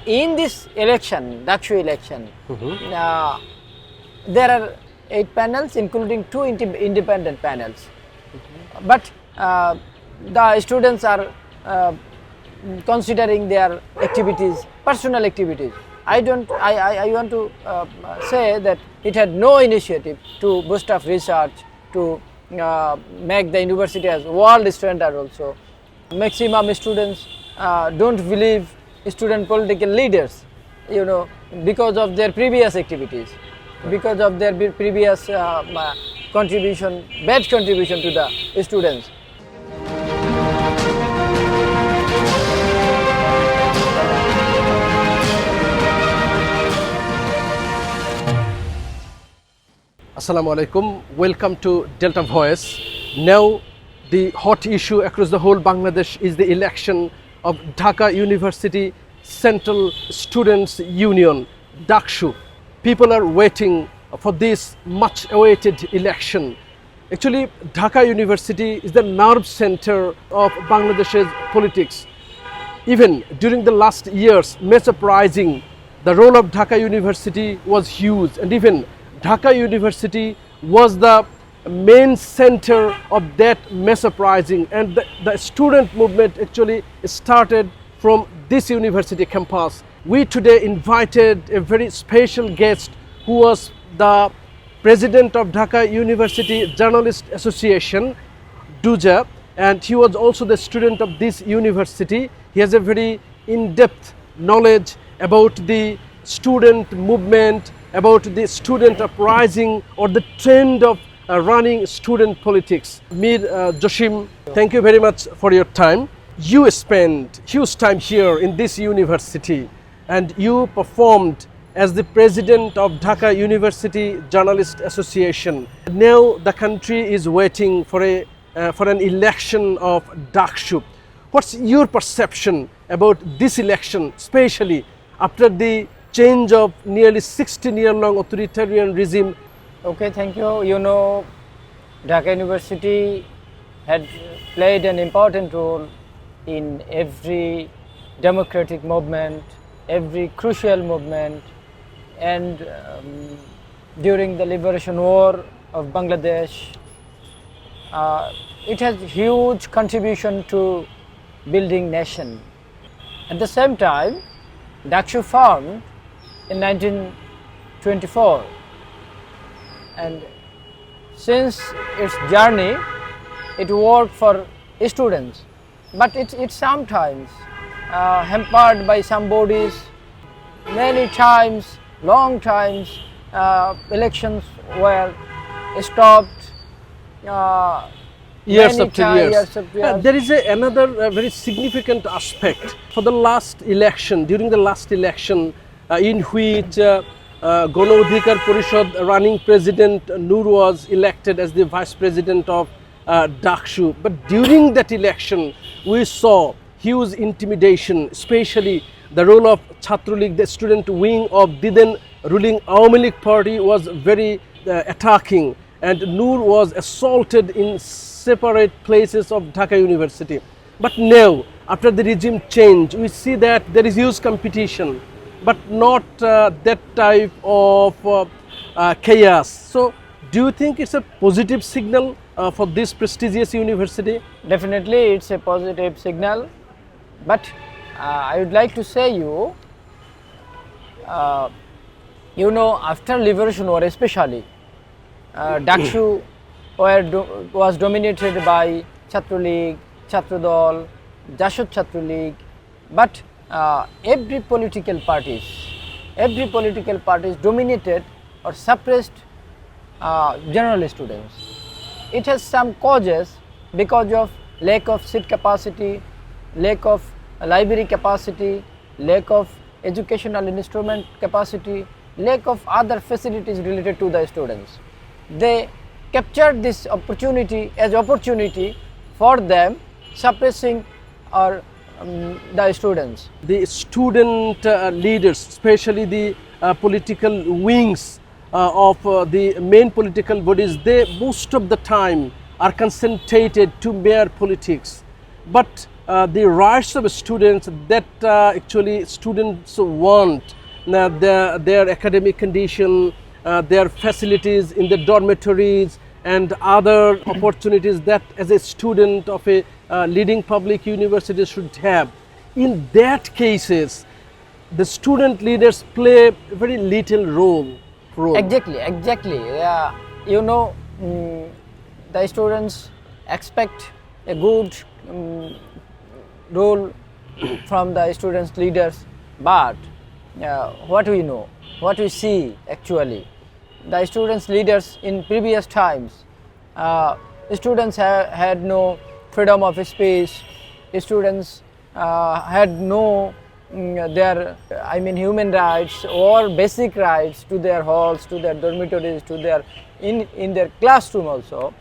in this election, Dakshu election, there are 8 panels, including 2 independent panels. But the students are considering their activities, personal activities. I want to say that it had no initiative to boost up research, to make the university as world standard also. Maximum students don't believe student political leaders, because of their previous activities, because of their previous contribution, bad contribution to the students. Assalamu alaikum. Welcome to Delta Voice. Now the hot issue across the whole Bangladesh is the election of Dhaka University Central Students Union, DUCSU. People are waiting for this much awaited election. Actually, Dhaka University is the nerve center of Bangladesh's politics. Even during the last years, mesmerizing, the role of Dhaka University was huge, and even Dhaka University was the main center of that mesmerizing, and the student movement actually started from this university campus. We today invited a very special guest who was the president of Dhaka University Journalist Association, DUCSU, and he was also the student of this university. He has a very in-depth knowledge about the student movement, about the student uprising or the trend of running student politics. Mir Joshim, thank you very much for your time. You spent huge time here in this university and you performed as the president of Dhaka University Journalist Association. Now the country is waiting for an election of DUCSU. What's your perception about this election, especially after the change of nearly 16-year-long authoritarian regime? Okay, thank you. Dhaka University had played an important role in every democratic movement, every crucial movement, and during the liberation war of Bangladesh, it has huge contribution to building nation. At the same time, DUCSU formed in 1924, and since its journey it worked for students, but it's sometimes hampered by some bodies. Many times, long times, elections were stopped. Years after years. There is another very significant aspect for the last election, during the last election in which Gano Adhikar Parishad running president Noor was elected as the vice president of DUCSU. But during that election, we saw huge intimidation, especially the role of Chhatra League, the student wing of the then ruling Awami League party was very attacking, and Noor was assaulted in separate places of Dhaka University. But now, after the regime change, we see that there is huge competition, but not that type of chaos. So, do you think it's a positive signal for this prestigious university? Definitely, it's a positive signal, but I would like to say after liberation war especially, DUCSU was dominated by Chhatra League, Chhatra Dal, Jashad Chhatra League, but every political parties dominated or suppressed general students. It has some causes because of lack of seat capacity, lack of library capacity, lack of educational instrument capacity, lack of other facilities related to the students. They captured this opportunity as opportunity for them suppressing or the students. The student leaders, especially the political wings of the main political bodies, they most of the time are concentrated to mere politics. But the rights of students that actually students want, their academic condition, their facilities in the dormitories and other opportunities that as a student of a leading public university should have. In that cases, the student leaders play very little role. Exactly. You know, the students expect a good role from the students leaders, but what we know, what we see actually, the students leaders in previous times, students had no freedom of speech, students had no human rights or basic rights to their halls, to their dormitories, to their in their classroom also.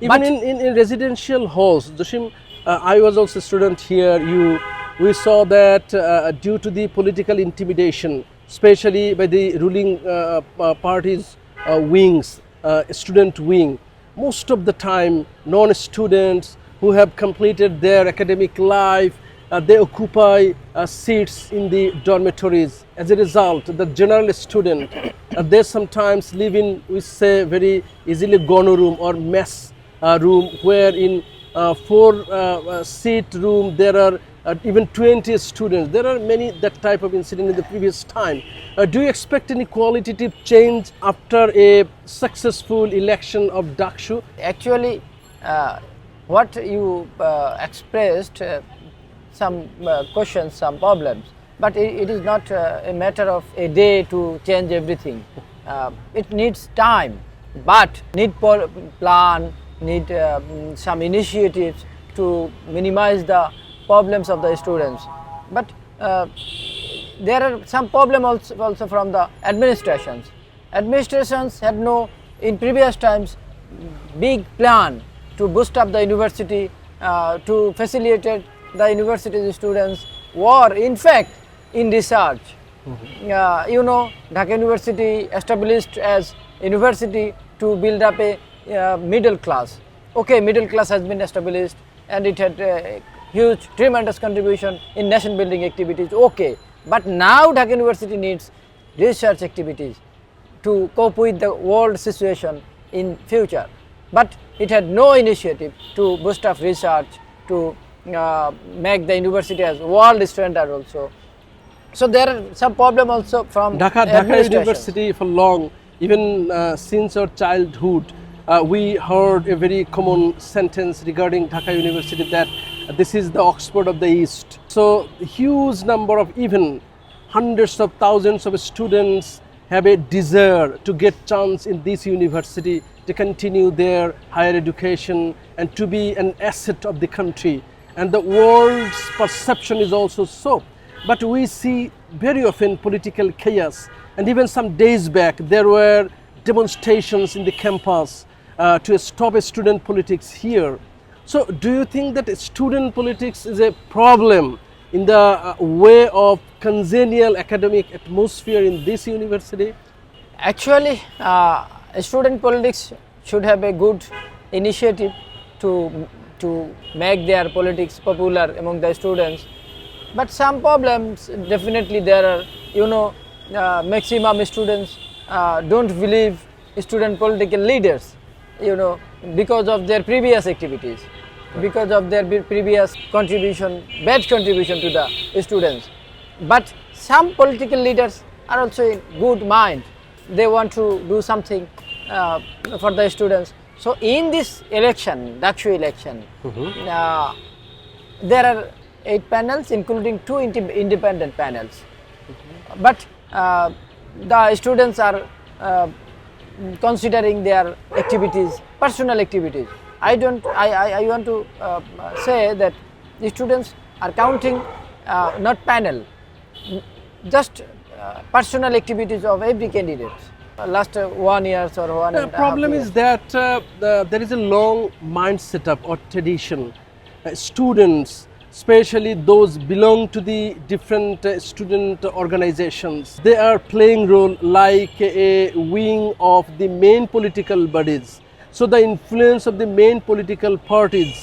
Even in residential halls, Joshim, I was also a student here. We saw that due to the political intimidation, especially by the ruling party's wings, student wing, most of the time non-students who have completed their academic life, they occupy seats in the dormitories. As a result, the general student, they sometimes live in, we say, very easily gono room or mess room, where in 4 seat room there are even 20 students. There are many that type of incident in the previous time. Do you expect any qualitative change after a successful election of Dakshu? Actually, what you expressed, some questions, some problems, but it is not a matter of a day to change everything. It needs time, but need plan, need some initiatives to minimize the problems of the students. But there are some problems also from the administrations. Administrations had no, in previous times, big plan to boost up the university, to facilitate the university students were in fact in research. You know, Dhaka University established as university to build up a middle class. Okay, middle class has been established and it had a huge, tremendous contribution in nation building activities. Okay, but now Dhaka University needs research activities to cope with the world situation in future. But it had no initiative to boost up research, to make the university as world standard also. So there are some problem also from Dhaka University for long, even since our childhood, we heard a very common sentence regarding Dhaka University that this is the Oxford of the East. So huge number of, even hundreds of thousands of students have a desire to get chance in this university to continue their higher education and to be an asset of the country. And the world's perception is also so. But we see very often political chaos, and even some days back there were demonstrations in the campus to stop student politics here. So do you think that student politics is a problem in the way of congenial academic atmosphere in this university? Actually, student politics should have a good initiative to make their politics popular among the students. But some problems definitely there are. You know, maximum students don't believe student political leaders, you know, because of their previous activities, because of their previous contribution, bad contribution to the students. But some political leaders are also in good mind. They want to do something for the students. So in this election, Dakshu election, there are 8 panels, including 2 independent panels. But the students are considering their activities, personal activities. I want to say that the students are counting not panel, just personal activities of every candidate. Last 1 year or 1 and a half. The problem is that there is a long mindset up or tradition. Students, especially those belong to the different student organizations, they are playing role like a wing of the main political bodies. So the influence of the main political parties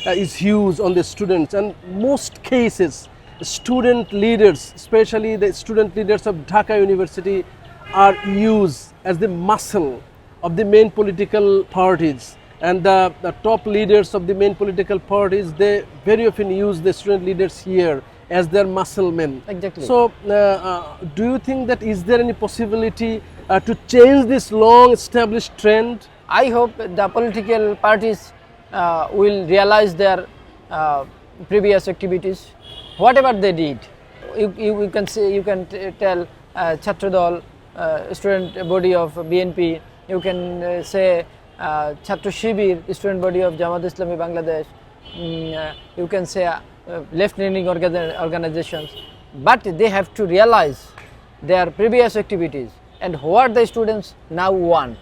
is huge on the students, and most cases student leaders, especially the student leaders of Dhaka University, are used as the muscle of the main political parties, and the top leaders of the main political parties, they very often use the student leaders here as their muscle men. Exactly. So do you think that is there any possibility to change this long established trend? I hope the political parties will realize their previous activities, whatever they did. You can say, you can tell Chhatradol, student body of BNP. You can say Chhatro Shibir, student body of Jamaat-e-Islami Bangladesh. You can say left-leaning organizations. But they have to realize their previous activities and what the students now want.